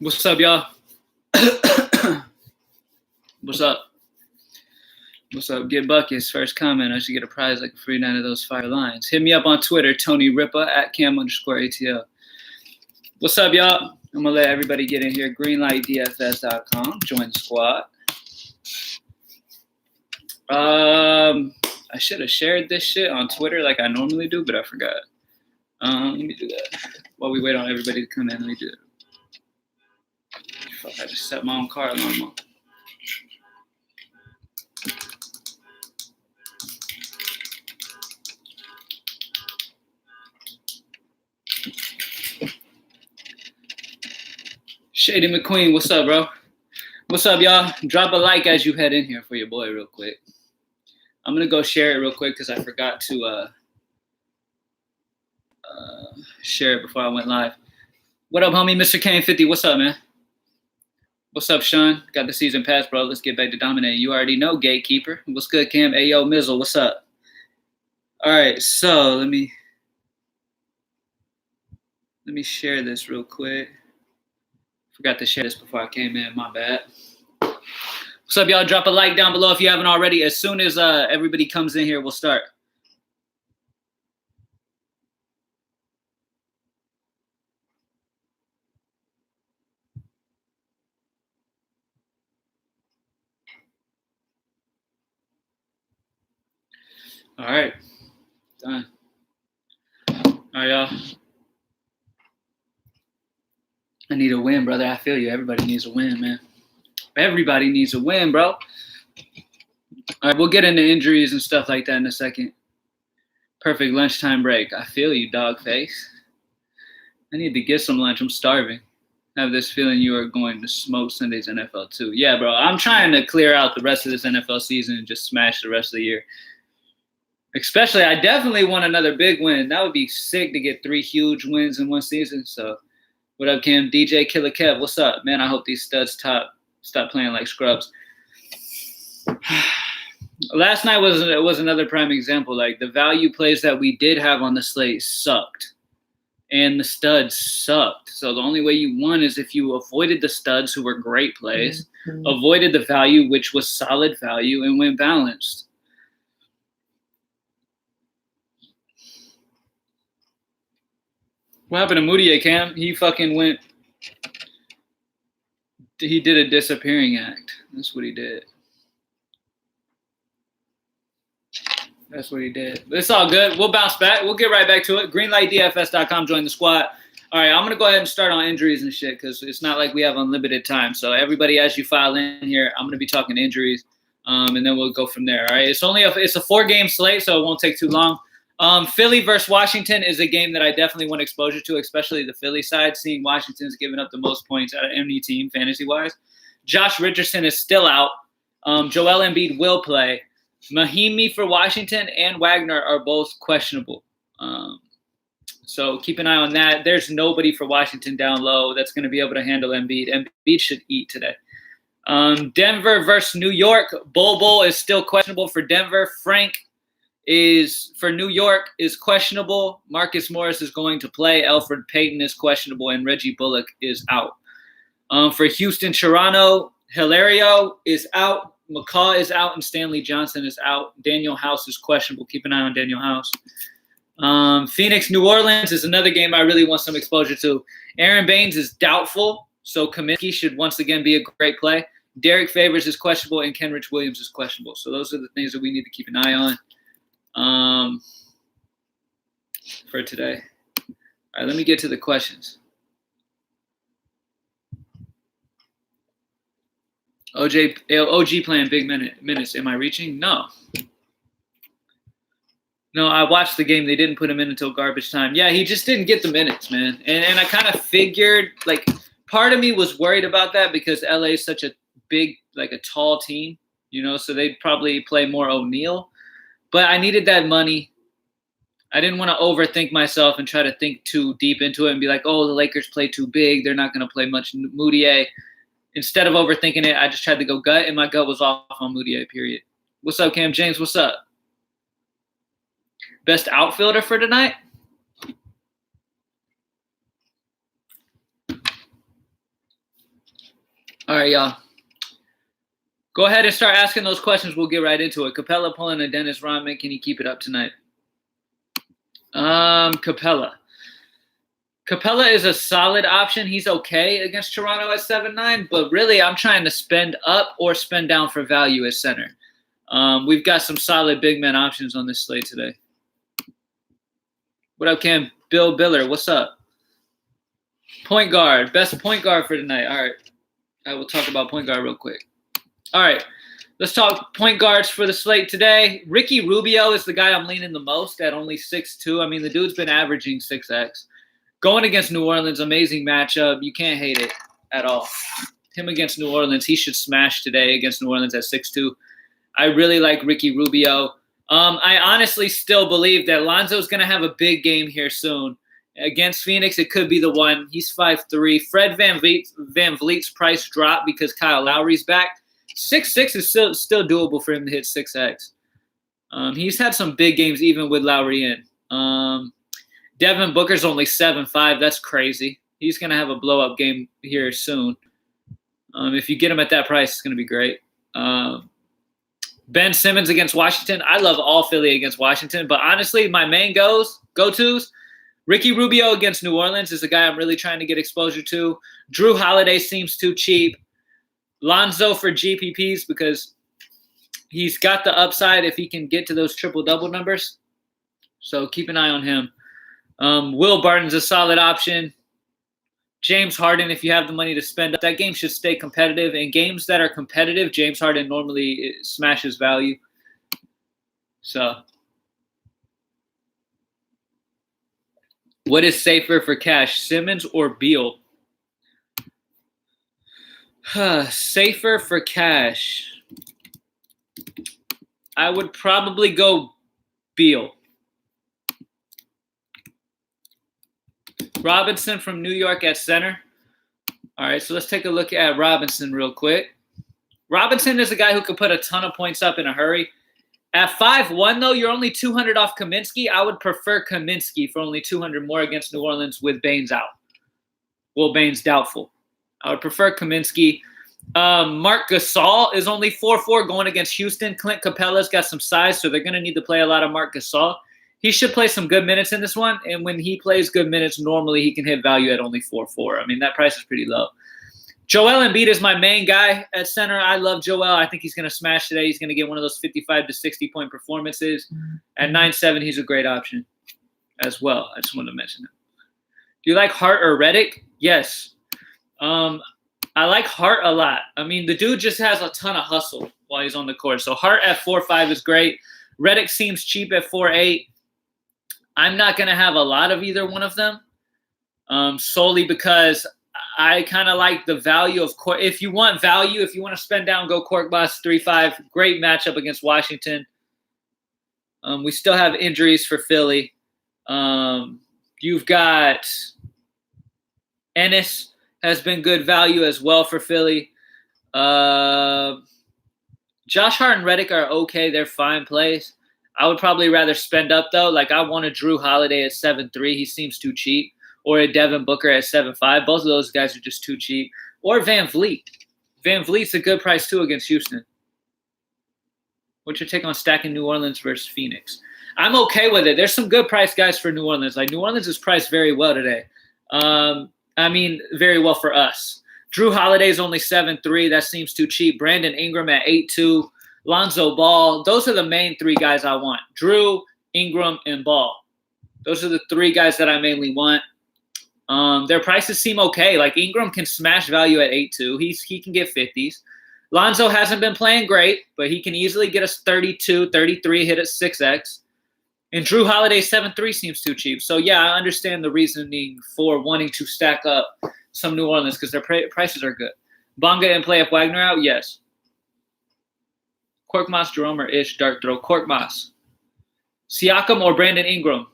What's up, y'all? What's up? What's up? Get buckets. First comment. I should get a prize like a free 9 of those fire lines. Hit me up on Twitter, Tony Rippa at Cam_ATL. What's up, y'all? I'm gonna let everybody get in here. Greenlightdfs.com. Join the squad. I should have shared this shit on Twitter like I normally do, but I forgot. Let me do that while we wait on everybody to come in. Let me do it. Fuck, I just set my own car alarm on. Shady McQueen, what's up, bro? What's up, y'all? Drop a like as you head in here for your boy real quick. I'm going to go share it real quick because I forgot to share it before I went live. What up, homie? Mr. Kane 50, what's up, man? What's up, Sean? Got the season pass, bro. Let's get back to dominating. You already know, Gatekeeper. What's good, Cam? Hey, yo, Mizzle, what's up? All right, so let me share this real quick. Forgot to share this before I came in. My bad. What's up, y'all? Drop a like down below if you haven't already. As soon as everybody comes in here, we'll start. All right. Done. All right, y'all. I need a win, brother. I feel you. Everybody needs a win, man. Everybody needs a win, bro. All right, we'll get into injuries and stuff like that in a second. Perfect lunchtime break. I feel you, dog face. I need to get some lunch. I'm starving. I have this feeling you are going to smoke Sunday's NFL too. Yeah, bro. I'm trying to clear out the rest of this NFL season and just smash the rest of the year. Especially, I definitely want another big win. That would be sick to get 3 huge wins in one season. So, what up, Kim? DJ Killer Kev, what's up? Man, I hope these studs stop playing like scrubs. Last night was another prime example. Like, the value plays that we did have on the slate sucked. And the studs sucked. So the only way you won is if you avoided the studs, who were great plays, avoided the value, which was solid value, and went balanced. What happened to Moutier, Cam? He fucking went. He did a disappearing act. That's what he did. That's what he did. But it's all good. We'll bounce back. We'll get right back to it. Greenlightdfs.com. Join the squad. All right, I'm going to go ahead and start on injuries and shit because it's not like we have unlimited time. So everybody, as you file in here, I'm going to be talking injuries, and then we'll go from there. All right, it's a 4-game slate, so it won't take too long. Philly versus Washington is a game that I definitely want exposure to, especially the Philly side, seeing Washington's giving up the most points out of any team fantasy-wise. Josh Richardson is still out. Joel Embiid will play. Mahimi for Washington and Wagner are both questionable. So keep an eye on that. There's nobody for Washington down low that's going to be able to handle Embiid. Embiid should eat today. Denver versus New York. Bol is still questionable for Denver. Frank is for New York is questionable. Marcus Morris is going to play. Alfred Payton is questionable, and Reggie Bullock is out. For Houston, Toronto, Hilario is out. McCaw is out, and Stanley Johnson is out. Daniel House is questionable. Keep an eye on Daniel House. Phoenix, New Orleans is another game I really want some exposure to. Aaron Baines is doubtful, so Kaminsky should once again be a great play. Derek Favors is questionable, and Kenrich Williams is questionable. So those are the things that we need to keep an eye on for today. All right, let me get to the questions. OG playing big minutes. Am I reaching? No, I watched the game. They didn't put him in until garbage time. Yeah, he just didn't get the minutes, man. And I kind of figured, like, part of me was worried about that because LA is such a big, like a tall team, so they'd probably play more O'Neal. But I needed that money. I didn't want to overthink myself and try to think too deep into it and be like, oh, the Lakers play too big. They're not going to play much Moutier. Instead of overthinking it, I just tried to go gut, and my gut was off on Moutier, period. What's up, Cam James? What's up? Best outfielder for tonight? All right, y'all. Go ahead and start asking those questions. We'll get right into it. Capella pulling a Dennis Rodman. Can he keep it up tonight? Capella. Capella is a solid option. He's okay against Toronto at 7-9, but really I'm trying to spend up or spend down for value at center. We've got some solid big man options on this slate today. What up, Cam? Bill Biller, what's up? Point guard. Best point guard for tonight. All right. I will talk about point guard real quick. All right. Let's talk point guards for the slate today. Ricky Rubio is the guy I'm leaning the most at only 6'2". I mean, the dude's been averaging 6X. Going against New Orleans, amazing matchup. You can't hate it at all. Him against New Orleans, he should smash today against New Orleans at 6'2". I really like Ricky Rubio. I honestly still believe that Lonzo's going to have a big game here soon. Against Phoenix, it could be the one. He's 5'3". Fred VanVleet's price dropped because Kyle Lowry's back. 6'6" is still doable for him to hit 6X. He's had some big games even with Lowry in. Devin Booker's only 7'5". That's crazy. He's going to have a blow-up game here soon. If you get him at that price, it's going to be great. Ben Simmons against Washington. I love all Philly against Washington, but honestly, my main go-tos, Ricky Rubio against New Orleans is a guy I'm really trying to get exposure to. Drew Holiday seems too cheap. Lonzo for GPPs because he's got the upside if he can get to those triple-double numbers. So keep an eye on him. Will Barton's a solid option. James Harden, if you have the money to spend, that game should stay competitive. In games that are competitive, James Harden normally smashes value. So, what is safer for cash, Simmons or Beal? Safer for cash. I would probably go Beal. Robinson from New York at center. All right, so let's take a look at Robinson real quick. Robinson is a guy who could put a ton of points up in a hurry. At 5'1", though, you're only 200 off Kaminsky. I would prefer Kaminsky for only 200 more against New Orleans with Baines out. Well, Baines doubtful. I would prefer Kaminsky. Mark Gasol is only 4'4" going against Houston. Clint Capella's got some size, so they're going to need to play a lot of Mark Gasol. He should play some good minutes in this one, and when he plays good minutes, normally he can hit value at only 4'4". I mean, that price is pretty low. Joel Embiid is my main guy at center. I love Joel. I think he's going to smash today. He's going to get one of those 55 to 60-point performances. At 9'7", he's a great option as well. I just wanted to mention that. Do you like Hart or Redick? Yes. I like Hart a lot. I mean, the dude just has a ton of hustle while he's on the court. So Hart at 4'5" is great. Redick seems cheap at 4'8". I'm not going to have a lot of either one of them solely because I kind of like the value of Cork. If you want value, if you want to spend down, go Korkmaz 3-5. Great matchup against Washington. We still have injuries for Philly. You've got Ennis has been good value as well for Philly. Josh Hart and Redick are okay. They're fine plays. I would probably rather spend up, though. Like, I want a Drew Holiday at 7'3". He seems too cheap. Or a Devin Booker at 7'5". Both of those guys are just too cheap. Or Van Vliet. Van Vliet's a good price, too, against Houston. What's your take on stacking New Orleans versus Phoenix? I'm okay with it. There's some good price guys for New Orleans. Like, New Orleans is priced very well today. Very well for us. Drew Holiday's only 7'3". That seems too cheap. Brandon Ingram at 8'2". Lonzo Ball. Those are the main three guys I want. Drew, Ingram, and Ball. Those are the three guys that I mainly want. Their prices seem okay. Like, Ingram can smash value at 8'2". He can get 50s. Lonzo hasn't been playing great, but he can easily get us 32, 33, hit at 6X. And Drew Holiday 7'3" seems too cheap. So, yeah, I understand the reasoning for wanting to stack up some New Orleans because their prices are good. Bonga and play if Wagner out? Yes. Korkmaz, Jerome, or Ish, Dark Throw. Korkmaz. Siakam or Brandon Ingram?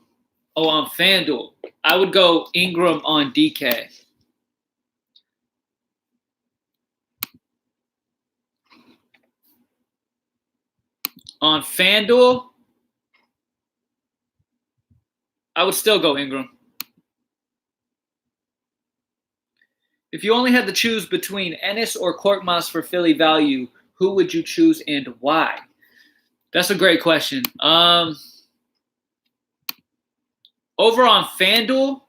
Oh, on Fanduel. I would go Ingram on DK. On Fanduel, I would still go Ingram. If you only had to choose between Ennis or Korkmaz for Philly value, who would you choose and why? That's a great question. Over on FanDuel,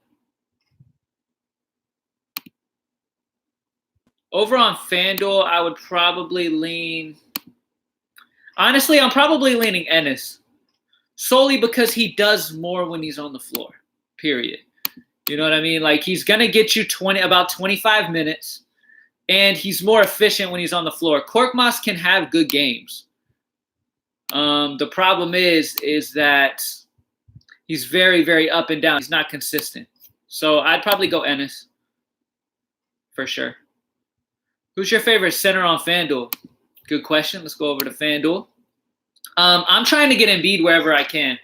I would probably lean. Honestly, I'm probably leaning Ennis, solely because he does more when he's on the floor. Period. You know what I mean? Like, he's gonna get you about 25 minutes, and he's more efficient when he's on the floor. Korkmaz can have good games. The problem is that he's very, very up and down. He's not consistent. So I'd probably go Ennis for sure. Who's your favorite center on FanDuel? Good question. Let's go over to FanDuel. I'm trying to get Embiid wherever I can,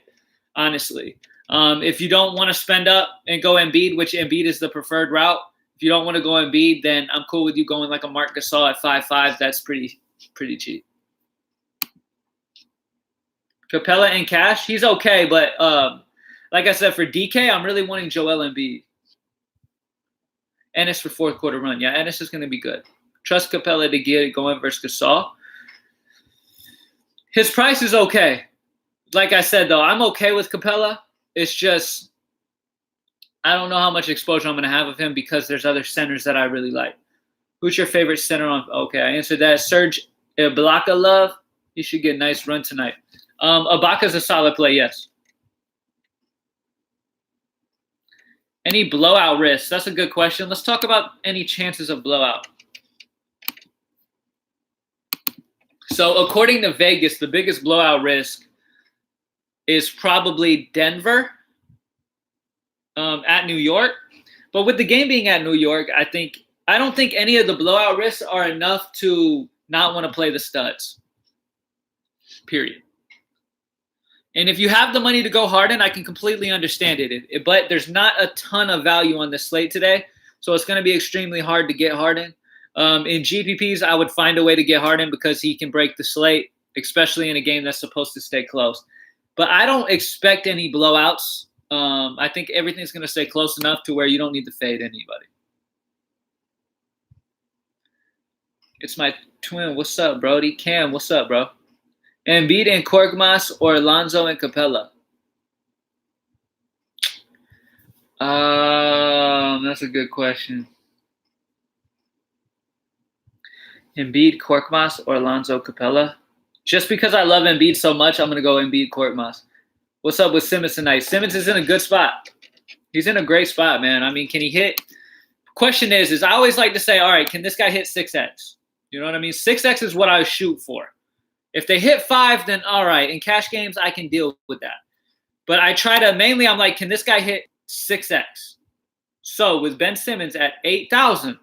honestly. If you don't want to spend up and go Embiid, which Embiid is the preferred route, if you don't want to go Embiid, then I'm cool with you going like a Marc Gasol at 5'5". That's pretty cheap. Capella and Cash, he's okay, but like I said, for DK, I'm really wanting Joel Embiid. Ennis for fourth quarter run. Yeah, Ennis is going to be good. Trust Capella to get it going versus Gasol. His price is okay. Like I said, though, I'm okay with Capella. It's just I don't know how much exposure I'm going to have of him because there's other centers that I really like. Who's your favorite center on? Okay, I answered that. Serge Ibaka love. He should get a nice run tonight. Ibaka's a solid play, yes. Any blowout risks? That's a good question. Let's talk about any chances of blowout. So according to Vegas, the biggest blowout risk is probably Denver at New York. But with the game being at New York, I don't think any of the blowout risks are enough to not want to play the studs. Period. And if you have the money to go Harden, I can completely understand it. But there's not a ton of value on the slate today, so it's going to be extremely hard to get Harden. In GPPs, I would find a way to get Harden because he can break the slate, especially in a game that's supposed to stay close. But I don't expect any blowouts. I think everything's going to stay close enough to where you don't need to fade anybody. It's my twin. What's up, Brody? Cam, what's up, bro? Embiid and Korkmaz or Alonzo and Capella? That's a good question. Embiid, Korkmaz, or Alonzo Capella? Just because I love Embiid so much, I'm going to go Embiid, Korkmaz. What's up with Simmons tonight? Simmons is in a good spot. He's in a great spot, man. I mean, can he hit? Question is I always like to say, all right, can this guy hit 6X? You know what I mean? 6X is what I shoot for. If they hit 5, then all right. In cash games, I can deal with that. But I try to mainly, I'm like, can this guy hit 6X? So with Ben Simmons at 8,000,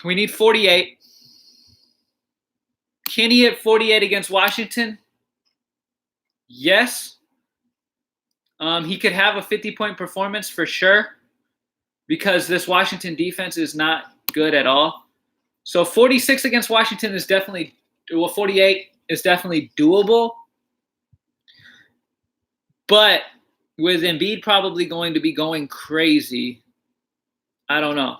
we need 48. Can he hit 48 against Washington? Yes. He could have a 50-point performance for sure because this Washington defense is not good at all. So 46 against Washington is definitely – well, 48 is definitely doable. But with Embiid probably going to be going crazy, I don't know.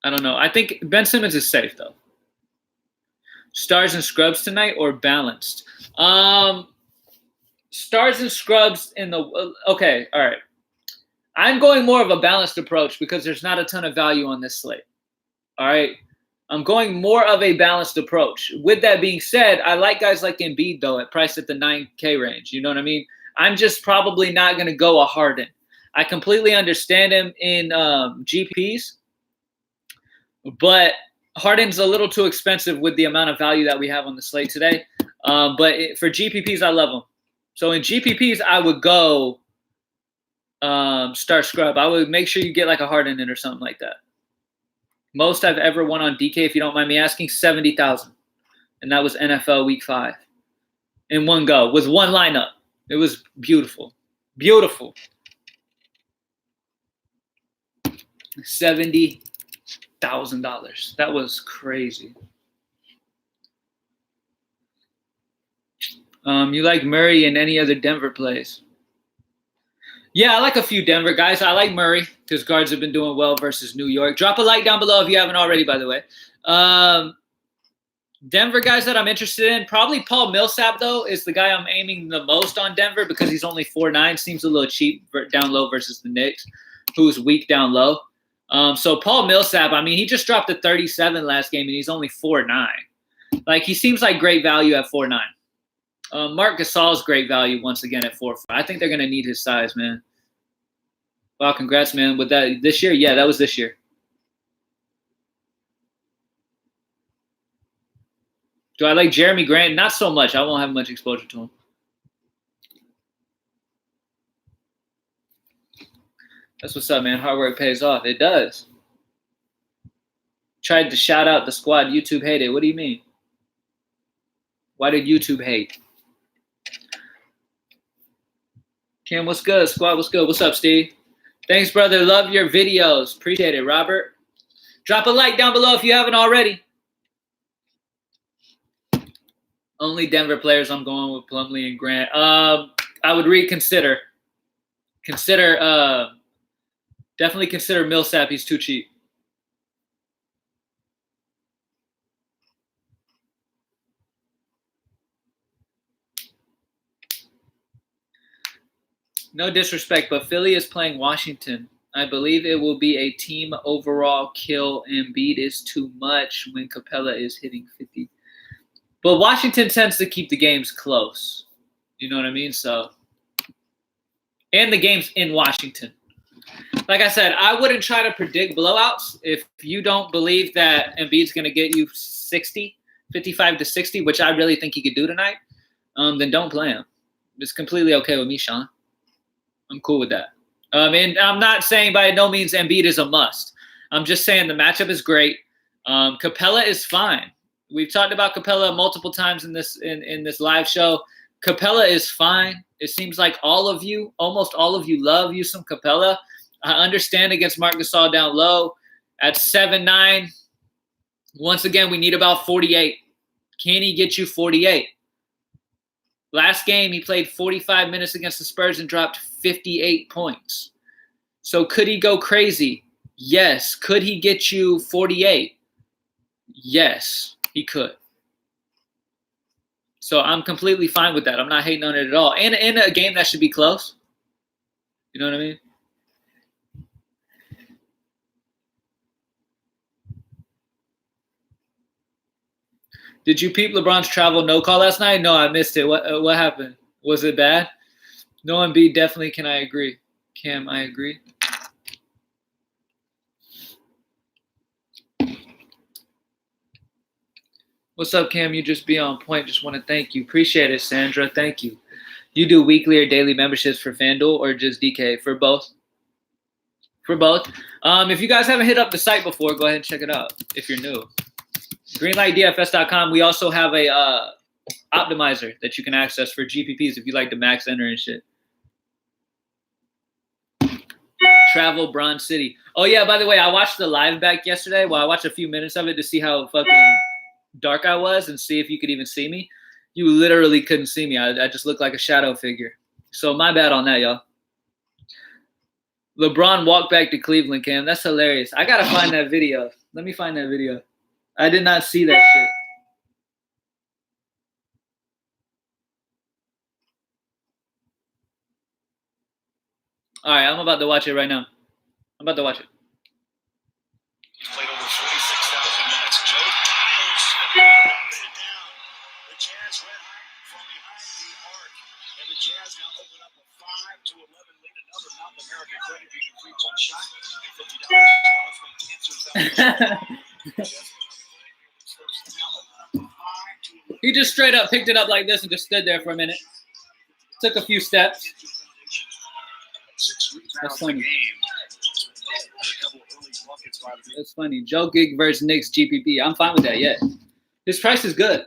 I think Ben Simmons is safe, though. Stars and scrubs tonight or balanced? Stars and scrubs in the – okay, all right. I'm going more of a balanced approach because there's not a ton of value on this slate. All right. I'm going more of a balanced approach. With that being said, I like guys like Embiid, though, at priced at the 9K range. You know what I mean? I'm just probably not going to go a Harden. I completely understand him in GPs, but Harden's a little too expensive with the amount of value that we have on the slate today. But for GPPs, I love him. So in GPPs, I would go star scrub. I would make sure you get like a Harden in or something like that. Most I've ever won on DK, if you don't mind me asking, 70,000. And that was NFL Week 5. In one go, with one lineup. It was beautiful. Beautiful. $70,000. That was crazy. You like Murray and any other Denver plays? Yeah, I like a few Denver guys. I like Murray because guards have been doing well versus New York. Drop a like down below if you haven't already, by the way. Denver guys that I'm interested in, probably Paul Millsap, though, is the guy I'm aiming the most on Denver because he's only 4'9", seems a little cheap down low versus the Knicks, who's weak down low. So Paul Millsap, I mean, he just dropped to 37 last game, and he's only 4'9". Like, he seems like great value at 4'9". Marc Gasol's great value once again at 4'5". I think they're going to need his size, man. Wow, congrats, man. With that this year? Yeah, that was this year. Do I like Jeremy Grant? Not so much. I won't have much exposure to him. That's what's up, man. Hard work pays off. It does. Tried to shout out the squad. YouTube hated. What do you mean? Why did YouTube hate? Cam, what's good? Squad, what's good? What's up, Steve? Thanks, brother. Love your videos. Appreciate it, Robert. Drop a like down below if you haven't already. Only Denver players I'm going with Plumlee and Grant. I would reconsider. Definitely consider Millsap. He's too cheap. No disrespect, but Philly is playing Washington. I believe it will be a team overall kill. Embiid is too much when Capella is hitting 50. But Washington tends to keep the games close. You know what I mean? So, and the game's in Washington. Like I said, I wouldn't try to predict blowouts. If you don't believe that Embiid's going to get you 60, 55 to 60, which I really think he could do tonight, then don't play him. It's completely okay with me, Sean. I'm cool with that. And I'm not saying by no means Embiid is a must. I'm just saying the matchup is great. Capella is fine. We've talked about Capella multiple times in this live show. Capella is fine. It seems like almost all of you love you some Capella. I understand against Marc Gasol down low at 7'9". Once again, we need about 48. Can he get you 48? Last game, he played 45 minutes against the Spurs and dropped 58 points. So could he go crazy? Yes. Could he get you 48? Yes, he could. So I'm completely fine with that. I'm not hating on it at all. And in a game that should be close. You know what I mean? Did you peep LeBron's travel no call last night? No, I missed it. What happened? Was it bad? No Embiid, definitely. Can I agree? Cam, I agree. What's up, Cam? You just be on point. Just want to thank you. Appreciate it, Sandra. Thank you. You do weekly or daily memberships for Fanduel or just DK? For both. For both. If you guys haven't hit up the site before, go ahead and check it out if you're new. GreenlightDFS.com. We also have a optimizer that you can access for GPPs if you like to max enter and shit. Travel Bronze City. Oh, yeah, by the way, I watched the live back yesterday. Well, I watched a few minutes of it to see how fucking dark I was and see if you could even see me. You literally couldn't see me. I just looked like a shadow figure. So my bad on that, y'all. LeBron walked back to Cleveland, Cam. That's hilarious. I got to find that video. Let me find that video. I did not see that shit. All right, I'm about to watch it right now. I'm about to watch it. He's played over 46,000 minutes. Joe Ingles down. The Jazz red hot from behind the arc. And the Jazz now open up a 5-11 lead. Another Mountain American credit union 3-point shot. $50. He just straight up picked it up like this and just stood there for a minute. Took a few steps. That's funny. That's funny. Joe Gig versus Knicks GPP. I'm fine with that, yeah. His price is good.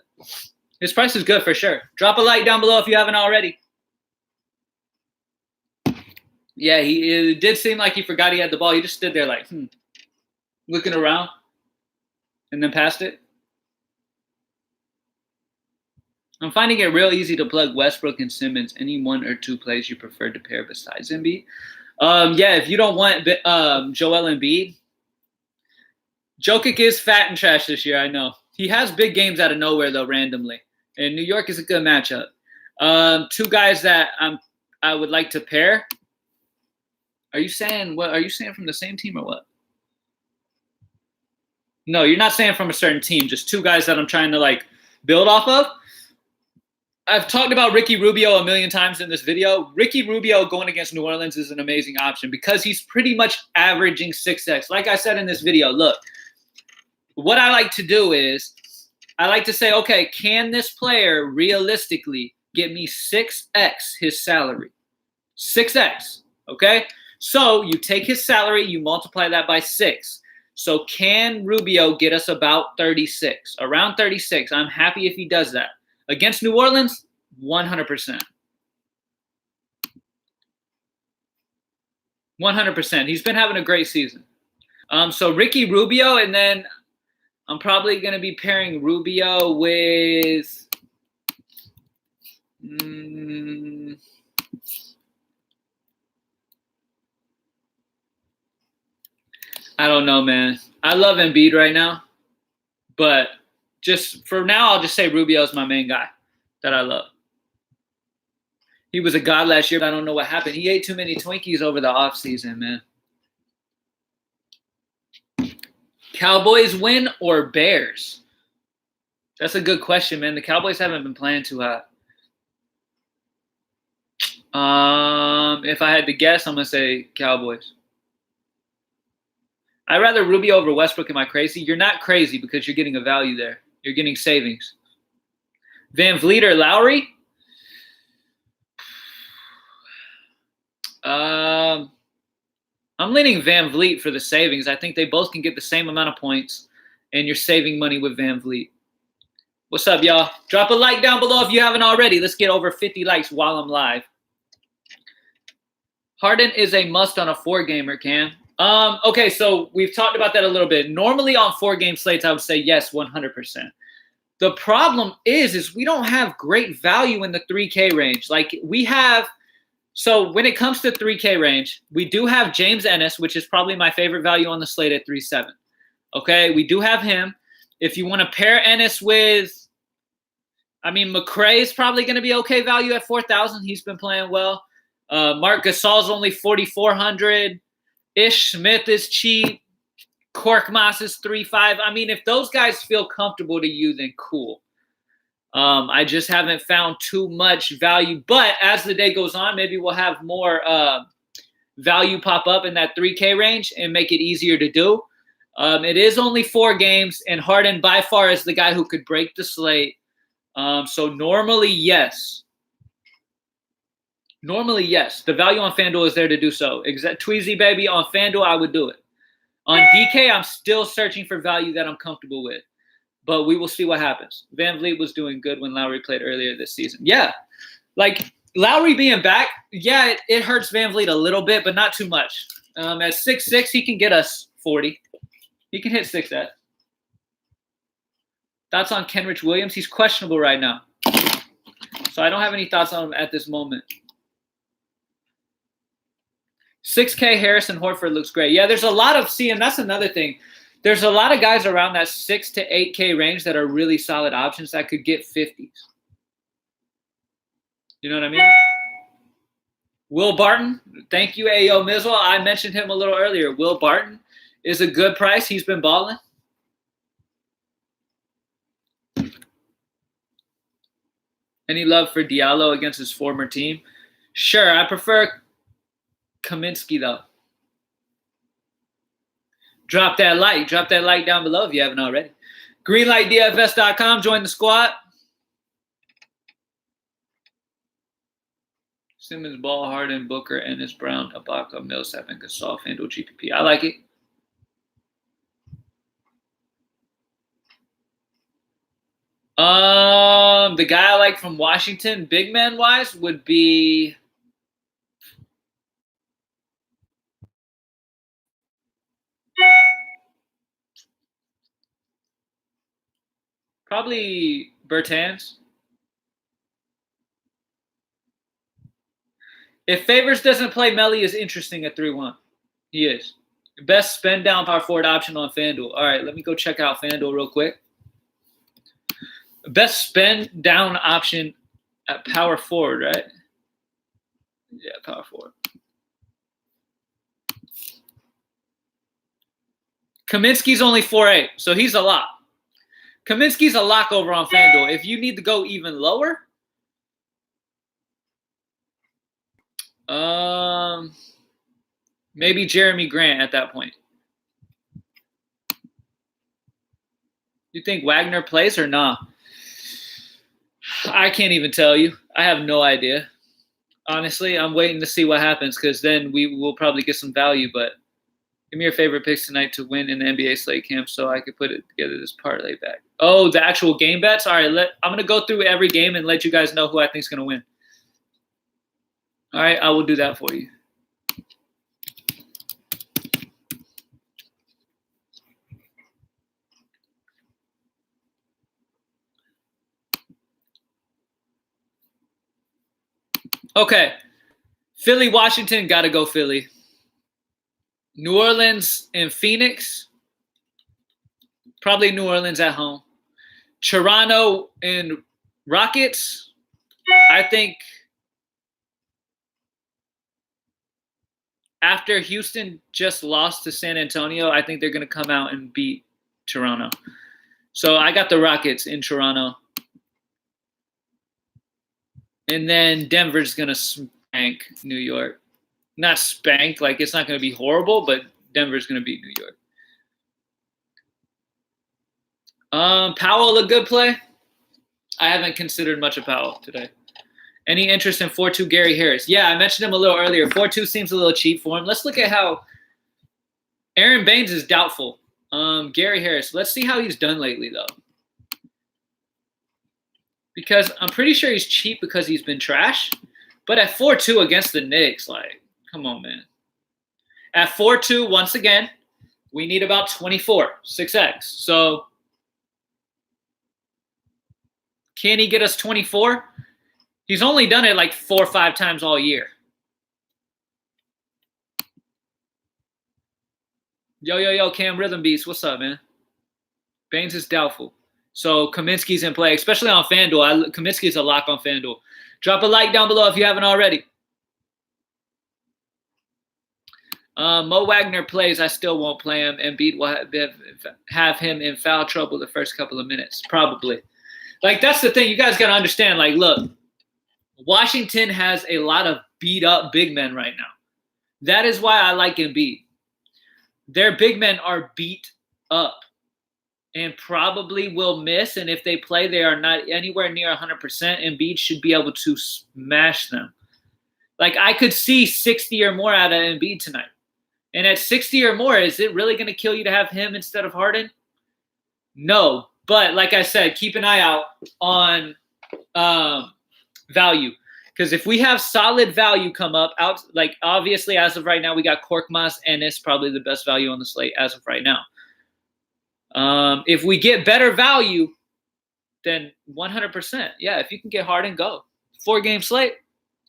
His price is good for sure. Drop a like down below if you haven't already. Yeah, it did seem like he forgot he had the ball. He just stood there like, looking around and then passed it. I'm finding it real easy to plug Westbrook and Simmons. Any one or two plays you prefer to pair besides Embiid? Yeah, if you don't want Joel Embiid, Jokic is fat and trash this year. I know he has big games out of nowhere though, randomly, and New York is a good matchup. Two guys that I would like to pair. Are you saying what? Are you saying from the same team or what? No, you're not saying from a certain team. Just two guys that I'm trying to like build off of. I've talked about Ricky Rubio a million times in this video. Ricky Rubio going against New Orleans is an amazing option because he's pretty much averaging 6x. Like I said in this video, look, what I like to do is I like to say, okay, can this player realistically get me 6x his salary? 6x, okay? So you take his salary, you multiply that by 6. So can Rubio get us about 36? Around 36. I'm happy if he does that. Against New Orleans, 100%. 100%. He's been having a great season. So Ricky Rubio, and then I'm probably going to be pairing Rubio with I don't know, man. I love Embiid right now, but just for now, I'll just say Rubio is my main guy that I love. He was a god last year, but I don't know what happened. He ate too many Twinkies over the offseason, man. Cowboys win or Bears? That's a good question, man. The Cowboys haven't been playing too hot. If I had to guess, I'm going to say Cowboys. I'd rather Rubio over Westbrook. Am I crazy? You're not crazy because you're getting a value there. You're getting savings. Van Vliet or Lowry? I'm leaning Van Vliet for the savings. I think they both can get the same amount of points, and you're saving money with Van Vliet. What's up, y'all? Drop a like down below if you haven't already. Let's get over 50 likes while I'm live. Harden is a must on a 4-gamer, Cam. Okay, so we've talked about that a little bit. Normally on 4-game slates, I would say yes, 100%. The problem is we don't have great value in the 3K range. Like we have, so when it comes to 3K range, we do have James Ennis, which is probably my favorite value on the slate at 3.7. Okay, we do have him. If you want to pair Ennis with, McRae is probably going to be okay value at 4,000. He's been playing well. Mark Gasol's only 4,400. Ish Smith is cheap. Korkmaz is 3.5. If those guys feel comfortable to you, then cool. I just haven't found too much value. But as the day goes on, maybe we'll have more value pop up in that 3K range and make it easier to do. It is only 4 games, and Harden by far is the guy who could break the slate. So normally, yes. Normally, yes. The value on Fanduel is there to do so. Tweezy, baby, on Fanduel, I would do it. On DK, I'm still searching for value that I'm comfortable with. But we will see what happens. Van Vliet was doing good when Lowry played earlier this season. Yeah. Like, Lowry being back, yeah, it hurts Van Vliet a little bit, but not too much. At 6'6", he can get us 40. He can hit 6'8". Thoughts on Kenrich Williams? He's questionable right now. So I don't have any thoughts on him at this moment. 6K Harrison Horford looks great. Yeah, there's a lot of, and that's another thing. There's a lot of guys around that 6 to 8K range that are really solid options that could get 50s. You know what I mean? Will Barton, thank you, Ayo Mizzle. I mentioned him a little earlier. Will Barton is a good price. He's been balling. Any love for Diallo against his former team? Sure, I prefer Kaminsky, though. Drop that like down below if you haven't already. Greenlightdfs.com, join the squad. Simmons, Ball, Harden, Booker, Ennis, Brown, Ibaka, Millsap, and Gasol, Fanduel, GPP. I like it. The guy I like from Washington, big man wise, would be probably Bertans. If Favors doesn't play, Melly is interesting at 3-1. He is. Best spend down power forward option on FanDuel. All right, let me go check out FanDuel real quick. Best spend down option at power forward, right? Yeah, power forward. Kaminsky's only 4.8, so he's a lock. Kaminsky's a lock over on FanDuel. If you need to go even lower, maybe Jeremy Grant at that point. You think Wagner plays or not? I can't even tell you. I have no idea. Honestly, I'm waiting to see what happens because then we will probably get some value. But give me your favorite picks tonight to win in the NBA slate camp so I could put it together this parlay back. Oh, the actual game bets? All right, I'm going to go through every game and let you guys know who I think is going to win. All right, I will do that for you. Okay. Philly, Washington, got to go Philly. New Orleans and Phoenix. Probably New Orleans at home. Toronto and Rockets. I think after Houston just lost to San Antonio, I think they're going to come out and beat Toronto. So I got the Rockets in Toronto. And then Denver's going to spank New York. Not spank, like it's not going to be horrible, but Denver's going to beat New York. Powell, a good play? I haven't considered much of Powell today. Any interest in 4-2 Gary Harris? Yeah, I mentioned him a little earlier. 4-2 seems a little cheap for him. Let's look at how Aaron Baines is doubtful. Gary Harris, let's see how he's done lately, though. Because I'm pretty sure he's cheap because he's been trash. But at 4-2 against the Knicks, like, come on, man. At 4-2, once again, we need about 24, 6x. So can he get us 24? He's only done it like 4 or 5 times all year. Yo, Cam Rhythm Beast, what's up, man? Baines is doubtful. So Kaminsky's in play, especially on FanDuel. Kaminsky's a lock on FanDuel. Drop a like down below if you haven't already. Mo Wagner plays. I still won't play him. Embiid will have him in foul trouble the first couple of minutes, probably. Like, that's the thing. You guys got to understand. Like, look, Washington has a lot of beat-up big men right now. That is why I like Embiid. Their big men are beat up and probably will miss. And if they play, they are not anywhere near 100%. Embiid should be able to smash them. Like, I could see 60 or more out of Embiid tonight. And at 60 or more, is it really going to kill you to have him instead of Harden? No. But like I said, keep an eye out on value. Because if we have solid value come up, out, like obviously as of right now, we got Korkmaz and Ennis, probably the best value on the slate as of right now. If we get better value, then 100%. Yeah, if you can get Harden, go. 4-game slate,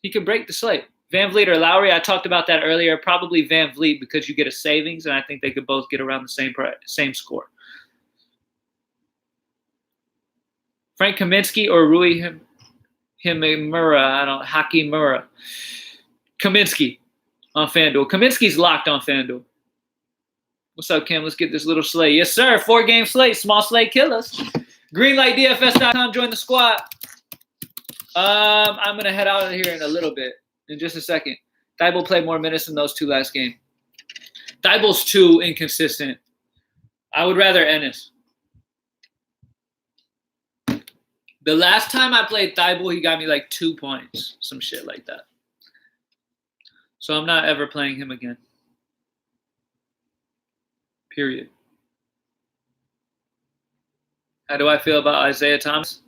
he can break the slate. Van Vliet or Lowry, I talked about that earlier. Probably Van Vliet because you get a savings, and I think they could both get around the same score. Frank Kaminsky or Rui Himura, Hakimura. Kaminsky on FanDuel. Kaminsky's locked on FanDuel. What's up, Kim? Let's get this little slate. Yes, sir. 4-game slate. Small slate killers. GreenlightDFS.com. Join the squad. I'm going to head out of here in a little bit. In just a second. Thibault played more minutes than those 2 last game. Thibault's too inconsistent. I would rather Ennis. The last time I played Thibault, he got me like 2 points. Some shit like that. So I'm not ever playing him again. Period. How do I feel about Isaiah Thomas?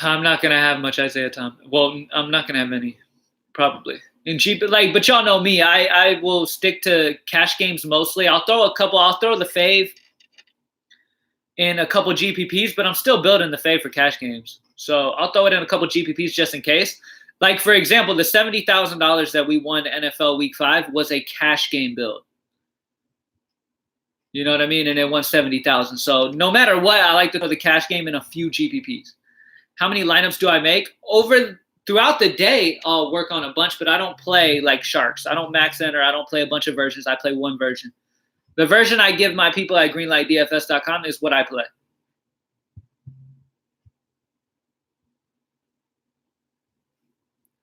I'm not gonna have much Isaiah Thomas. Well, I'm not gonna have any, probably. But y'all know me. I will stick to cash games mostly. I'll throw the fave in a couple GPPs, but I'm still building the fave for cash games. So I'll throw it in a couple GPPs just in case. Like, for example, the $70,000 that we won NFL Week 5 was a cash game build. You know what I mean? And it won 70,000. So no matter what, I like to throw the cash game in a few GPPs. How many lineups do I make? Throughout the day, I'll work on a bunch, but I don't play like sharks. I don't max enter. I don't play a bunch of versions. I play one version. The version I give my people at greenlightdfs.com is what I play.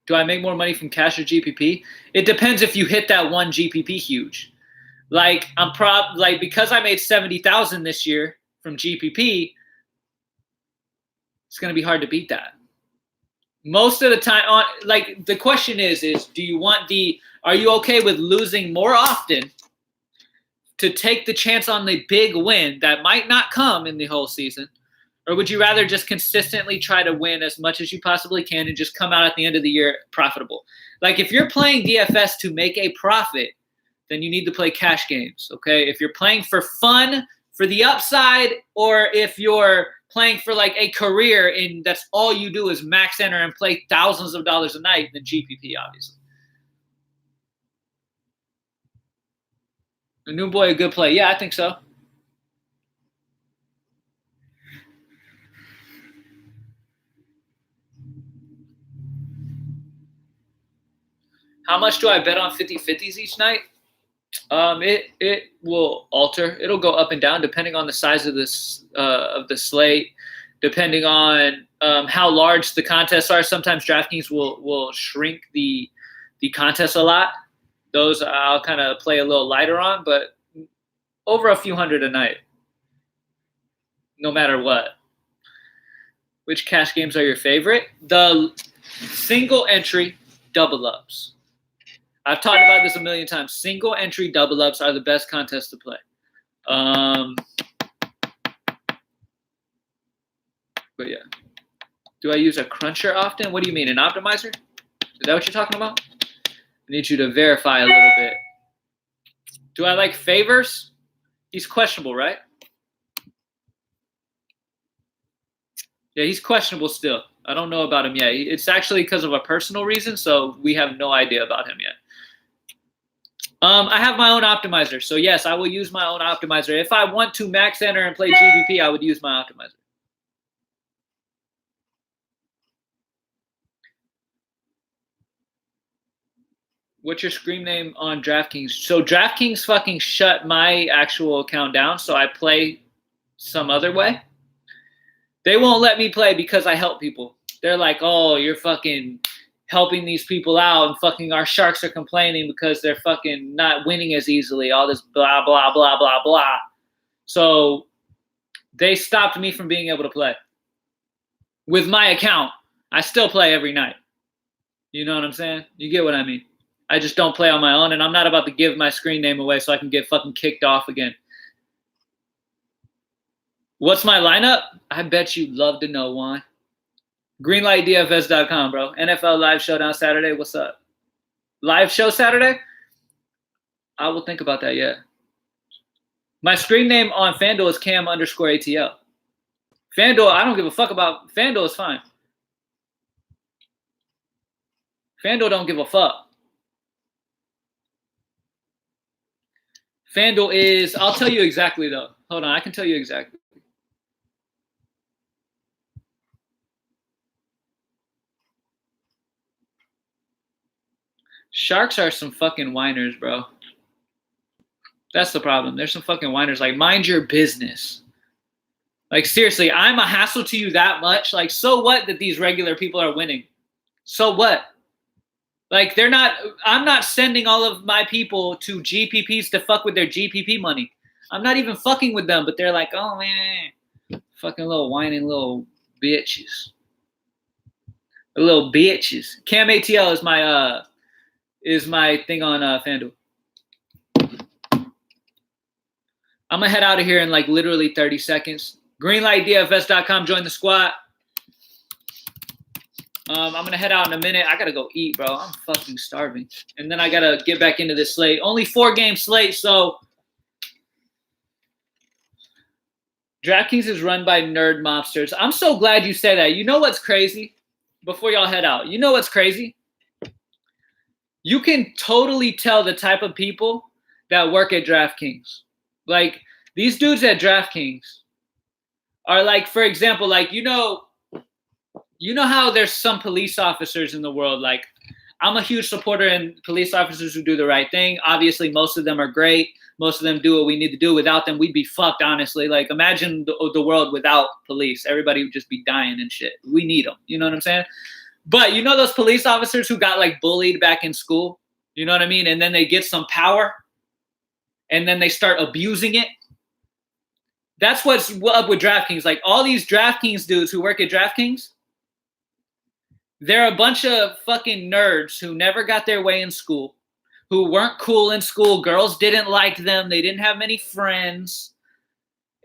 Do I make more money from cash or GPP? It depends if you hit that one GPP huge. Like because I made 70,000 this year from GPP, it's going to be hard to beat that. Most of the time, the question is are you okay with losing more often to take the chance on the big win that might not come in the whole season? Or would you rather just consistently try to win as much as you possibly can and just come out at the end of the year profitable? Like, if you're playing DFS to make a profit, then you need to play cash games, okay? If you're playing for fun, for the upside, or if you're playing for like a career and that's all you do is max enter and play thousands of dollars a night, then GPP, obviously. The new boy, a good play. Yeah, I think so. How much do I bet on 50-50s each night? It will alter. It'll go up and down depending on the size of the slate, depending on how large the contests are. Sometimes Draftkings will shrink the contest a lot. Those I'll kind of play a little lighter on, but over a few hundred a night, no matter what. Which cash games are your favorite? The single entry double ups. I've talked about this a million times. Single entry double ups are the best contests to play. But yeah. Do I use a cruncher often? What do you mean, an optimizer? Is that what you're talking about? I need you to verify a little bit. Do I like favors? He's questionable, right? Yeah, he's questionable still. I don't know about him yet. It's actually because of a personal reason, so we have no idea about him yet. I have my own optimizer. So, yes, I will use my own optimizer. If I want to max enter and play GPP, I would use my optimizer. What's your screen name on DraftKings? So DraftKings fucking shut my actual account down, so I play some other way. They won't let me play because I help people. They're like, oh, you're fucking helping these people out, and fucking our sharks are complaining because they're fucking not winning as easily, all this blah, blah, blah, blah, blah. So they stopped me from being able to play. With my account, I still play every night. You know what I'm saying? You get what I mean? I just don't play on my own, and I'm not about to give my screen name away so I can get fucking kicked off again. What's my lineup? I bet you'd love to know, Juan. GreenlightDFS.com, bro. NFL Live Showdown Saturday. What's up? Live show Saturday? I will think about that, yeah. My screen name on Fanduel is Cam_ATL. Fanduel, I don't give a fuck about. Fanduel is fine. Fanduel don't give a fuck. Fanduel is, I'll tell you exactly, though. Hold on, I can tell you exactly. Sharks are some fucking whiners, bro. That's the problem. There's some fucking whiners. Like, mind your business. Like, seriously, I'm a hassle to you that much. Like, so what that these regular people are winning? So what? Like, I'm not sending all of my people to GPPs to fuck with their GPP money. I'm not even fucking with them, but they're like, oh, man, fucking little whining little bitches. Little bitches. Cam ATL is my thing on FanDuel. I'm going to head out of here in like literally 30 seconds. GreenlightDFS.com. Join the squad. I'm going to head out in a minute. I got to go eat, bro. I'm fucking starving. And then I got to get back into this slate. Only 4-game slate, so DraftKings is run by nerd mobsters. I'm so glad you said that. You know what's crazy? before y'all head out. You know what's crazy? You can totally tell the type of people that work at DraftKings. Like, these dudes at DraftKings are like, for example, like, you know how there's some police officers in the world. Like, I'm a huge supporter in police officers who do the right thing. Obviously, most of them are great. Most of them do what we need to do. Without them, we'd be fucked, honestly. Like, imagine the world without police. Everybody would just be dying and shit. We need them. You know what I'm saying? But you know those police officers who got, like, bullied back in school? You know what I mean? And then they get some power, and then they start abusing it. That's what's up with DraftKings. Like, all these DraftKings dudes who work at DraftKings, they're a bunch of fucking nerds who never got their way in school, who weren't cool in school. Girls didn't like them. They didn't have many friends.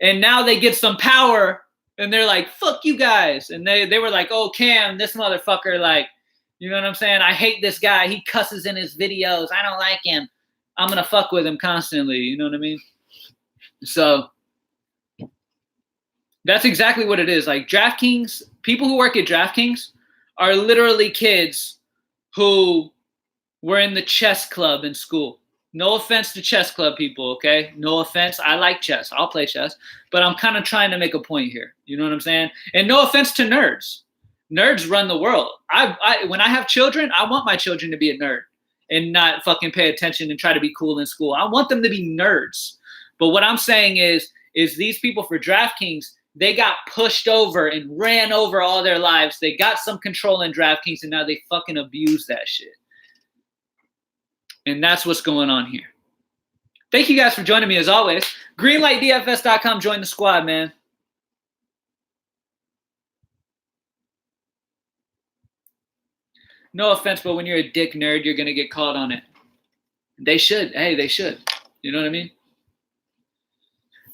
And now they get some power, and they're like, fuck you guys. And they were like, oh, Cam, this motherfucker, like, you know what I'm saying? I hate this guy. He cusses in his videos. I don't like him. I'm going to fuck with him constantly. You know what I mean? So that's exactly what it is. Like, DraftKings, people who work at DraftKings are literally kids who were in the chess club in school. No offense to chess club people, okay? No offense. I like chess. I'll play chess. But I'm kind of trying to make a point here. You know what I'm saying? And no offense to nerds. Nerds run the world. When I have children, I want my children to be a nerd and not fucking pay attention and try to be cool in school. I want them to be nerds. But what I'm saying is these people for DraftKings, they got pushed over and ran over all their lives. They got some control in DraftKings, and now they fucking abuse that shit. And that's what's going on here. Thank you guys for joining me as always. GreenlightDFS.com. Join the squad, man. No offense, but when you're a dick nerd, you're going to get caught on it. They should. Hey, they should. You know what I mean?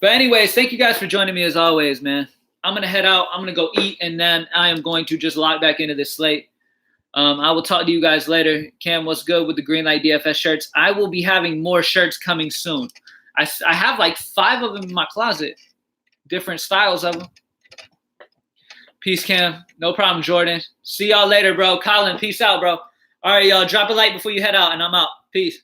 But anyways, thank you guys for joining me as always, man. I'm going to head out. I'm going to go eat, and then I am going to just log back into this slate. I will talk to you guys later. Cam, what's good with the Greenlight DFS shirts? I will be having more shirts coming soon. I have like 5 of them in my closet. Different styles of them. Peace, Cam. No problem, Jordan. See y'all later, bro. Colin, peace out, bro. All right, y'all. Drop a like before you head out, and I'm out. Peace.